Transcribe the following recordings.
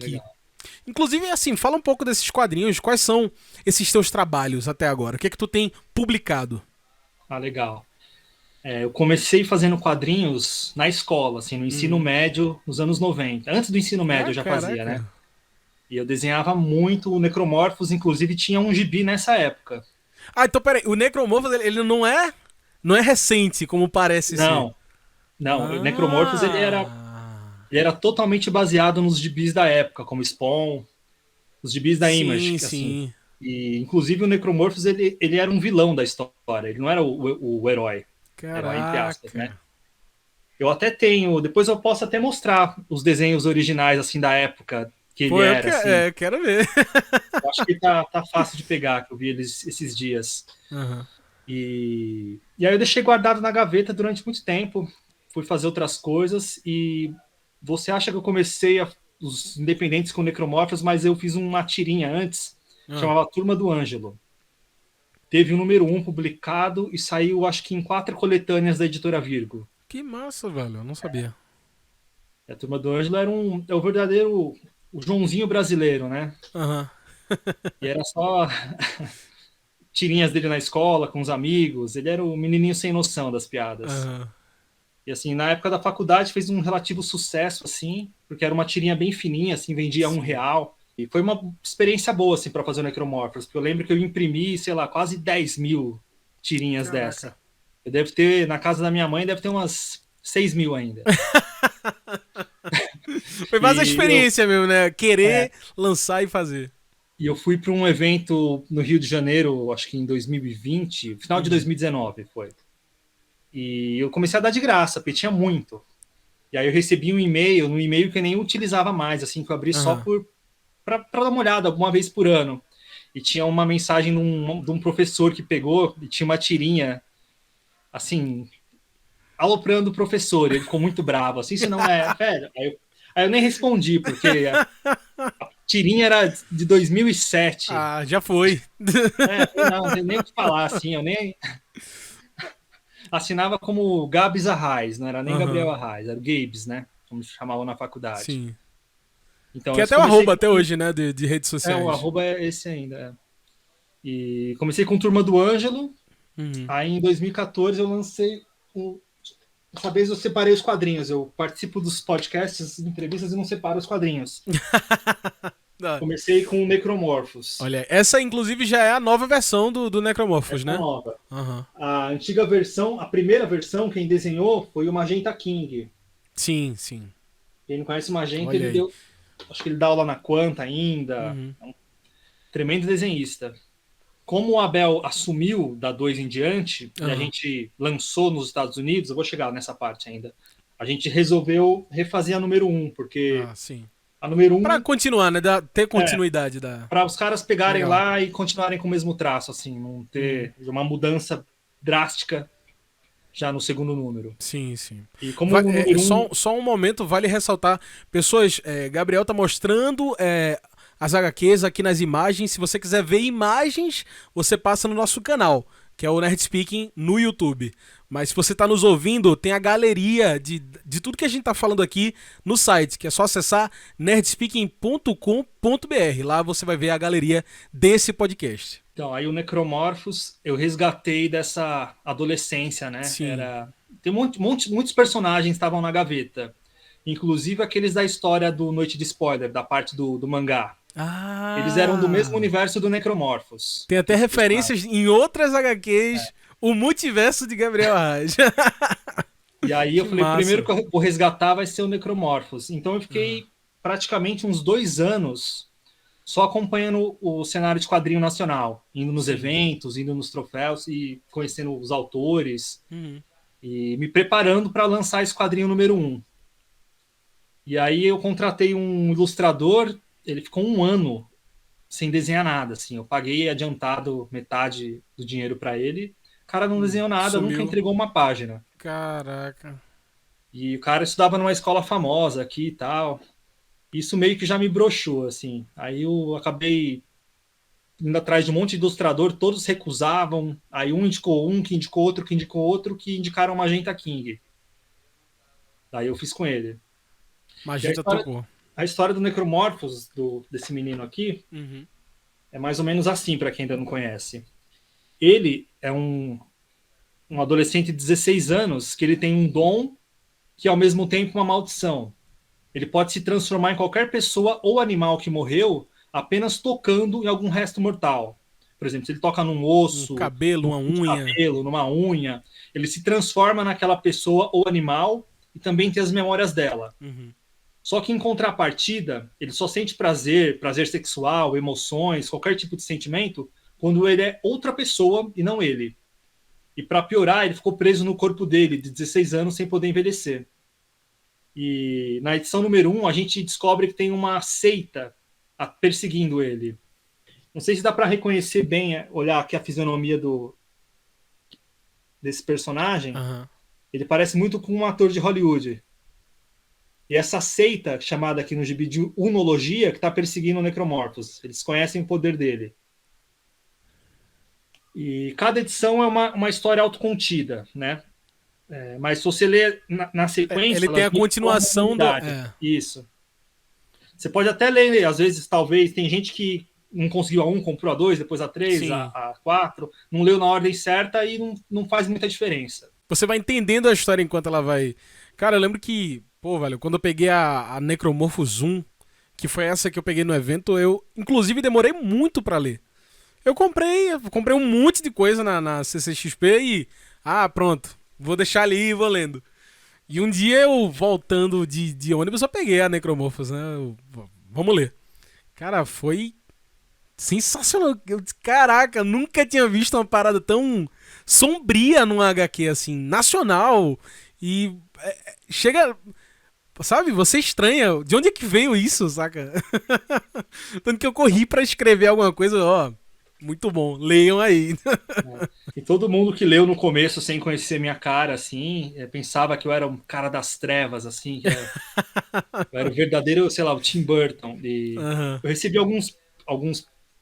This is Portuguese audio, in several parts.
aqui. legal. Inclusive, assim, fala um pouco desses quadrinhos. Quais são esses teus trabalhos até agora? O que é que tu tem publicado? Ah, legal. Eu comecei fazendo quadrinhos na escola, assim, no ensino médio, nos anos 90. Antes do ensino médio Ah, eu já fazia, né? caraca. E eu desenhava muito o Necromorphos, inclusive tinha um gibi nessa época. Ah, então peraí. O Necromorphos, ele não é recente, como parece ser. Não, não, o Necromorphos Ah. ele era totalmente baseado nos gibis da época, como Spawn, os gibis da Image, Sim, que assim. sim. E inclusive o Necromorphos ele era um vilão da história, ele não era o herói entre aspas, né? Caraca. Eu até tenho, depois eu posso até mostrar os desenhos originais assim da época que ele Pô, era assim. quero ver. Eu acho que tá fácil de pegar, que eu vi eles esses dias. Aham. E aí eu deixei guardado na gaveta durante muito tempo, fui fazer outras coisas e você acha que eu comecei os independentes com Necromorphos, mas eu fiz uma tirinha antes, Ah. chamava Turma do Ângelo. Teve o número um publicado e saiu, acho que em 4 coletâneas da editora Virgo. Que massa, velho. Eu não sabia. E a Turma do Ângelo é o verdadeiro o Joãozinho brasileiro, né? Aham. E era só tirinhas dele na escola, com os amigos. Ele era o menininho sem noção das piadas. Aham. E assim, na época da faculdade fez um relativo sucesso, assim, porque era uma tirinha bem fininha, assim, vendia Sim. R$ 1. E foi uma experiência boa, assim, para fazer o Necromorphos, porque eu lembro que eu imprimi, sei lá, quase 10.000 tirinhas Caraca. dessa. Eu devo ter, na casa da minha mãe, deve ter umas 6.000 ainda. Foi mais a E eu, experiência mesmo, né? é, Querer lançar e fazer. e eu fui para um evento no Rio de Janeiro, acho que em 2020, final de Uhum. 2019 foi. E eu comecei a dar de graça, porque tinha muito. E aí eu recebi um e-mail, um e-mail que eu nem utilizava mais, assim, que eu abri só Aham. por para dar uma olhada alguma vez por ano. E tinha uma mensagem de um professor que pegou e tinha uma tirinha, assim, aloprando o professor. Ele ficou muito bravo, assim, isso não é. Velho, aí eu nem respondi, porque a tirinha era de 2007. Ah, já foi. Falei, não tem nem o que falar, assim, eu nem. Assinava como Gabs Arraes, não era nem Gabriel Aham. Arraes, era o Gabes, né? Como chamavam na faculdade. Sim. Então, Que é eu até o comecei arroba com. até hoje, né? De redes O sociais. arroba é esse ainda. E comecei com Turma do Ângelo. Uhum. Aí em 2014 eu lancei. Dessa vez eu separei os quadrinhos. Eu participo dos podcasts, entrevistas e não separo os quadrinhos. Da- Comecei com o Necromorphos. Olha, essa inclusive já é a nova versão do Necromorphos, Essa é a né? nova. Aham. A antiga versão, a primeira versão, quem desenhou foi o Magenta King. Sim, sim. Quem não conhece o Magenta, Olha ele aí. deu. Acho que ele dá aula na Quanta ainda. Uhum. É um tremendo desenhista. Como o Abel assumiu da 2 em diante, e a Aham. gente lançou nos Estados Unidos, eu vou chegar nessa parte ainda. A gente resolveu refazer a número um, porque Ah, sim. a número Pra um continuar, né? Ter é continuidade da. para os caras pegarem Legal. lá e continuarem com o mesmo traço, assim, não Uhum. ter uma mudança drástica já no segundo número. Sim, sim. E como o É número só, um, só um momento, vale ressaltar. Pessoas, Gabriel tá mostrando as HQs aqui nas imagens. Se você quiser ver imagens, você passa no nosso canal, que é o Nerd Speaking no YouTube. Mas se você está nos ouvindo, tem a galeria de tudo que a gente está falando aqui no site, que é só acessar nerdspeaking.com.br. Lá você vai ver a galeria desse podcast. então, aí o Necromorphos eu resgatei dessa adolescência, né? Sim. Tem muitos personagens estavam na gaveta, inclusive aqueles da história do Noite de Spoiler, da parte do mangá. Eles eram do mesmo Ah! universo do Necromorphos, Tem até aqueles personagens. referências em outras HQs. O multiverso de Gabriel Arraes. E aí eu Que falei, o primeiro massa. que eu vou resgatar vai ser o Necromorphos. Então eu Uhum. fiquei praticamente uns 2 anos só acompanhando o cenário de quadrinho nacional, indo nos Sim. eventos, indo nos troféus e conhecendo os autores Uhum. e me preparando para lançar esse quadrinho número um. E aí eu contratei um ilustrador, ele ficou 1 ano sem desenhar nada, assim. Eu paguei adiantado metade do dinheiro para ele. O cara não desenhou nada, nunca Sumiu. entregou uma página. Caraca. E o cara estudava numa escola famosa aqui e tal. Isso meio que já me broxou, assim. Aí eu acabei indo atrás de um monte de ilustrador, todos recusavam. Aí um indicou um, que indicou outro, que indicou outro, que indicaram o Magenta King. Daí eu fiz com ele. E a Magenta história, topou. A história do Necromorphos, desse menino aqui, Uhum. é mais ou menos assim, para quem ainda não conhece. Ele é um adolescente de 16 anos que ele tem um dom que é ao mesmo tempo uma maldição. Ele pode se transformar em qualquer pessoa ou animal que morreu apenas tocando em algum resto mortal. Por exemplo, se ele toca num Um osso, cabelo, num uma fio de unha. cabelo, numa unha, ele se transforma naquela pessoa ou animal e também tem as memórias dela. Uhum. Só que em contrapartida, ele só sente prazer, prazer sexual, emoções, qualquer tipo de sentimento, quando ele é outra pessoa e não ele. E para piorar, ele ficou preso no corpo dele, de 16 anos, sem poder envelhecer. E na edição número 1, a gente descobre que tem uma seita perseguindo ele. Não sei se dá para reconhecer bem, olhar aqui a fisionomia desse personagem. Aham. Ele parece muito com um ator de Hollywood. E essa seita, chamada aqui no gibi de Unologia, que está perseguindo o Necromorphos. Eles conhecem o poder dele. E cada edição é uma história autocontida, né? Mas se você ler na sequência, Ele tem elas a mostram uma continuação do. humanidade. Isso. Você pode até ler, às vezes, talvez, tem gente que não conseguiu a 1, comprou a 2, depois a 3, Sim. a 4, não leu na ordem certa e não faz muita diferença. Você vai entendendo a história enquanto ela vai. Cara, eu lembro que, pô, velho, quando eu peguei a Necromorphos 1, que foi essa que eu peguei no evento, eu, inclusive, demorei muito pra ler. Eu comprei um monte de coisa na CCXP e. Ah, pronto. Vou deixar ali e vou lendo. E um dia eu, voltando de ônibus, eu peguei a Necromorphos, né? Vamos ler. Cara, foi sensacional. Caraca, nunca tinha visto uma parada tão sombria num HQ, assim, nacional. E chega. Sabe, você estranha. De onde é que veio isso, saca? Tanto que eu corri pra escrever alguma coisa, ó. Muito bom, leiam aí. Né? E todo mundo que leu no começo, sem conhecer minha cara, assim, pensava que eu era um cara das trevas, assim, eu era o verdadeiro, sei lá, o Tim Burton. E Aham, eu recebi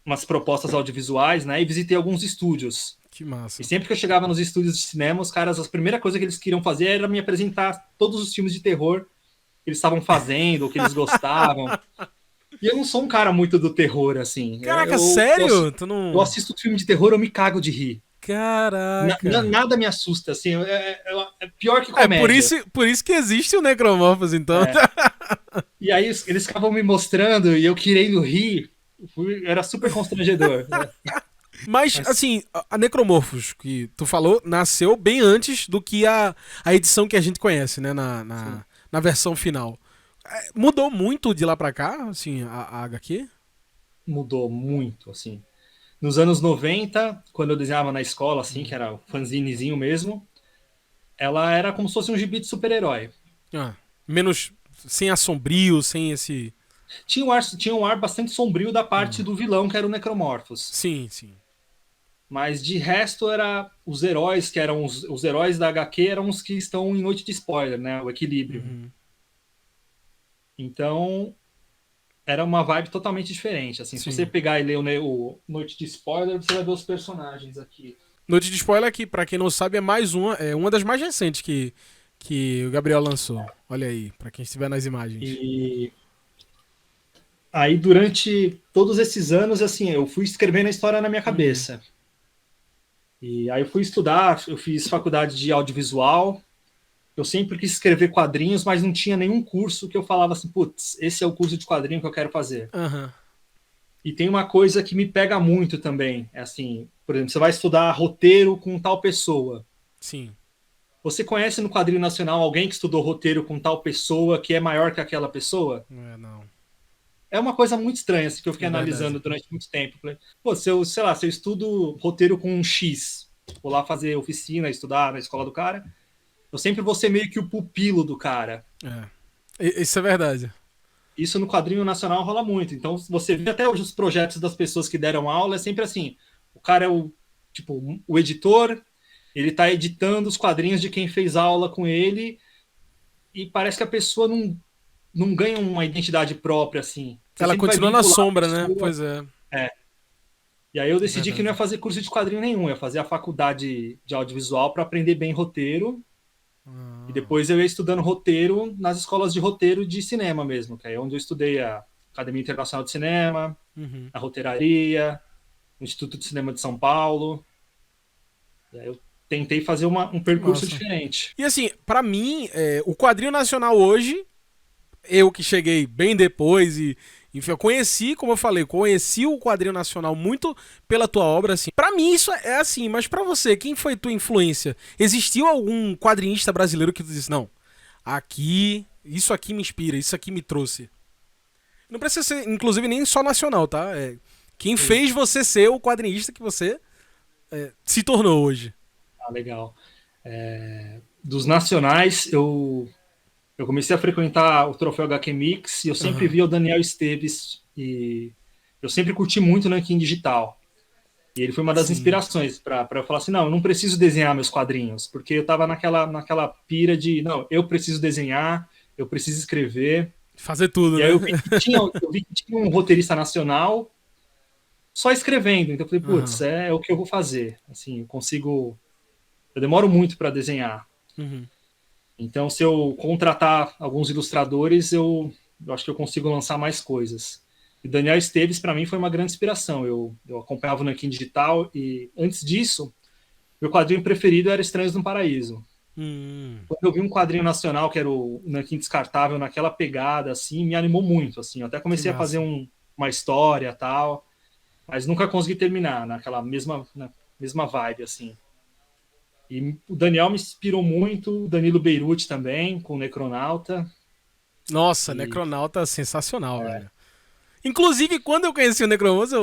umas propostas audiovisuais, né? E visitei alguns estúdios. que E massa. sempre que eu chegava nos estúdios de cinema, os caras, a primeira coisa que eles queriam fazer era me apresentar todos os filmes de terror que eles estavam fazendo, ou que eles gostavam. E eu não sou um cara muito do terror, assim. Caraca, sério? Tu Eu não. assisto filme de terror, eu me cago de rir. Caraca. Nada me assusta, assim. É pior que É por comédia. isso, por isso que existe o Necromorphos, então. É. E aí eles ficavam me mostrando e eu querendo rir. Era super constrangedor. Né? Mas, Mas assim, a Necromorphos, que tu falou, nasceu bem antes do que a edição que a gente conhece, né? sim, Na versão final. Mudou muito de lá pra cá, assim, a HQ? mudou muito, assim. Nos anos 90, quando eu desenhava na escola, assim, que era um fanzinezinho mesmo, ela era como se fosse um gibi de super-herói. Ah, menos. Sem assombrio, sem esse. Tinha um ar bastante sombrio da parte do vilão, que era o Necromorphos. Sim, sim. Mas de resto, era os heróis, que eram os heróis da HQ, eram os que estão em Noite de Spoiler, né? O Equilíbrio. Uhum. Então, era uma vibe totalmente diferente. Assim, se você Sim. pegar e ler o Noite de Spoiler, você vai ver os personagens aqui. Noite de Spoiler aqui, pra quem não sabe, é mais uma. É uma das mais recentes que o Gabriel lançou. Olha aí, pra quem estiver nas imagens. E aí, durante todos esses anos, assim, eu fui escrevendo a história na minha Uhum. cabeça. E aí eu fui estudar, eu fiz faculdade de audiovisual. Eu sempre quis escrever quadrinhos, mas não tinha nenhum curso que eu falava assim, putz, esse é o curso de quadrinho que eu quero fazer. Aham. E tem uma coisa que me pega muito também, é assim, por exemplo, você vai estudar roteiro com tal pessoa. Sim. Você conhece no quadrinho nacional alguém que estudou roteiro com tal pessoa que é maior que aquela pessoa? Não é, não. É uma coisa muito estranha, assim, que eu fiquei É verdade. analisando durante muito tempo. Falei, pô, sei lá, se eu estudo roteiro com um X, vou lá fazer oficina, estudar na escola do cara, eu sempre vou ser meio que o pupilo do cara. É. Isso é verdade. Isso no quadrinho nacional rola muito. Então, você vê até hoje os projetos das pessoas que deram aula, é sempre assim. O cara é o editor, ele está editando os quadrinhos de quem fez aula com ele, e parece que a pessoa não ganha uma identidade própria, assim. Você Ela sempre vai continua na vincular a sombra, né? pessoa. Pois é. É. E aí eu É decidi que não ia verdade. fazer curso de quadrinho nenhum, ia fazer a faculdade de audiovisual para aprender bem roteiro Ah, E depois eu ia estudando roteiro nas escolas de roteiro de cinema mesmo, que é onde eu estudei a Academia Internacional de Cinema, uhum. a Roteiraria, o Instituto de Cinema de São Paulo. E aí eu tentei fazer um Que percurso massa. diferente. E assim, pra mim, o quadrinho nacional hoje, eu que cheguei bem depois e, enfim, eu conheci, como eu falei, conheci o quadrinho nacional muito pela tua obra, assim. Pra mim isso é assim, mas pra você, quem foi tua influência? Existiu algum quadrinista brasileiro que tu disse, não, aqui, isso aqui me inspira, isso aqui me trouxe? Não precisa ser, inclusive, nem só nacional, tá? Quem Sim. fez você ser o quadrinista que você se tornou hoje? Ah, legal. Dos nacionais, eu comecei a frequentar o Troféu HQ Mix e eu sempre Aham. via o Daniel Esteves e eu sempre curti muito o Nankin Digital. E ele foi uma das Sim. inspirações para eu falar assim, não, eu não preciso desenhar meus quadrinhos, porque eu estava naquela pira de, não, eu preciso desenhar, eu preciso escrever. Fazer tudo, E aí né? eu vi que tinha um roteirista nacional só escrevendo. Então eu falei, putz, Aham. é o que eu vou fazer. Assim, eu demoro muito para desenhar. Uhum. Então, se eu contratar alguns ilustradores, eu acho que eu consigo lançar mais coisas. E Daniel Esteves, para mim, foi uma grande inspiração. Eu acompanhava o Nankin Digital e, antes disso, meu quadrinho preferido era Estranhos no Paraíso. Hum, Quando eu vi um quadrinho nacional, que era o Nankin Descartável, naquela pegada, assim, me animou muito. Assim. Eu até que comecei a fazer massa. uma história tal, mas nunca consegui terminar na mesma vibe, assim. E o Daniel me inspirou muito, o Danilo Beirute também, com o Necronauta. Nossa, E Necronauta sensacional, velho. Inclusive, quando eu conheci o Necromancer,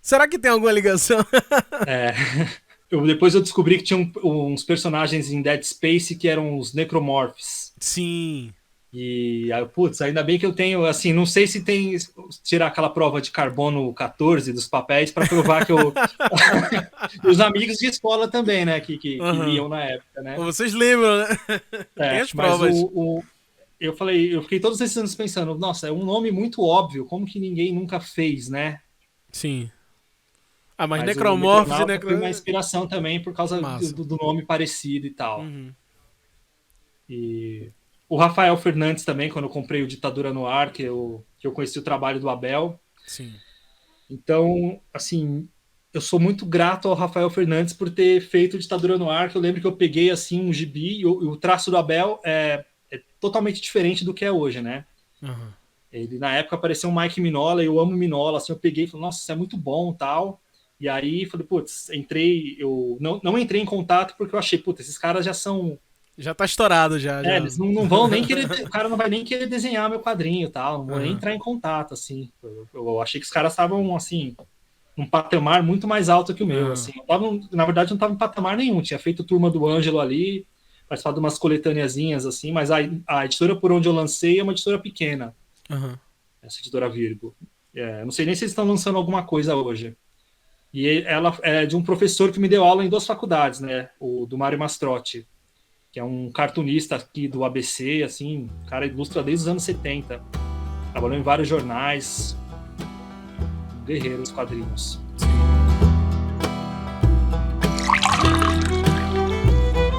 será que tem alguma ligação? é, depois eu descobri que tinha uns personagens em Dead Space que eram os Necromorphs. Sim. E aí, putz, ainda bem que eu tenho, assim, não sei se tem tirar aquela prova de carbono 14 dos papéis para provar que eu. E os amigos de escola também, né, que Aham. liam na época, né? Vocês lembram, né? Tem as Mas provas. eu fiquei todos esses anos pensando, nossa, é um nome muito óbvio, como que ninguém nunca fez, né? Sim. Ah, mas Mas o Necromorphs e Necronauta foi uma Necro... inspiração também por causa Massa. do nome parecido e tal. Uhum. E o Rafael Fernandes também, quando eu comprei o Ditadura no Ar, que eu conheci o trabalho do Abel. Sim. Então, assim, eu sou muito grato ao Rafael Fernandes por ter feito o Ditadura no Ar, que eu lembro que eu peguei, assim, um gibi, e o traço do Abel é totalmente diferente do que é hoje, né? Aham. Ele, na época, apareceu um Mike Mignola, eu amo Mignola, assim, eu peguei e falei, nossa, isso é muito bom, tal. E aí, falei, putz, eu não entrei em contato porque eu achei, putz, esses caras já são. Já tá estourado já, já. Eles não vão nem querer, o cara não vai nem querer desenhar meu quadrinho, tal, não vou nem Aham. entrar em contato, assim. Eu achei que os caras estavam, assim, num patamar muito mais alto que o meu, Aham. assim. Na verdade, não estava em patamar nenhum, tinha feito Turma do Ângelo ali, participado de umas coletâneazinhas, assim, mas a editora por onde eu lancei é uma editora pequena, Aham. essa editora Virgo. Não sei nem se eles estão lançando alguma coisa hoje. E ela é de um professor que me deu aula em duas faculdades, né? O do Mário Mastrotti, que é um cartunista aqui do ABC, assim, o cara ilustra desde os anos 70. Trabalhou em vários jornais, um guerreiro dos quadrinhos.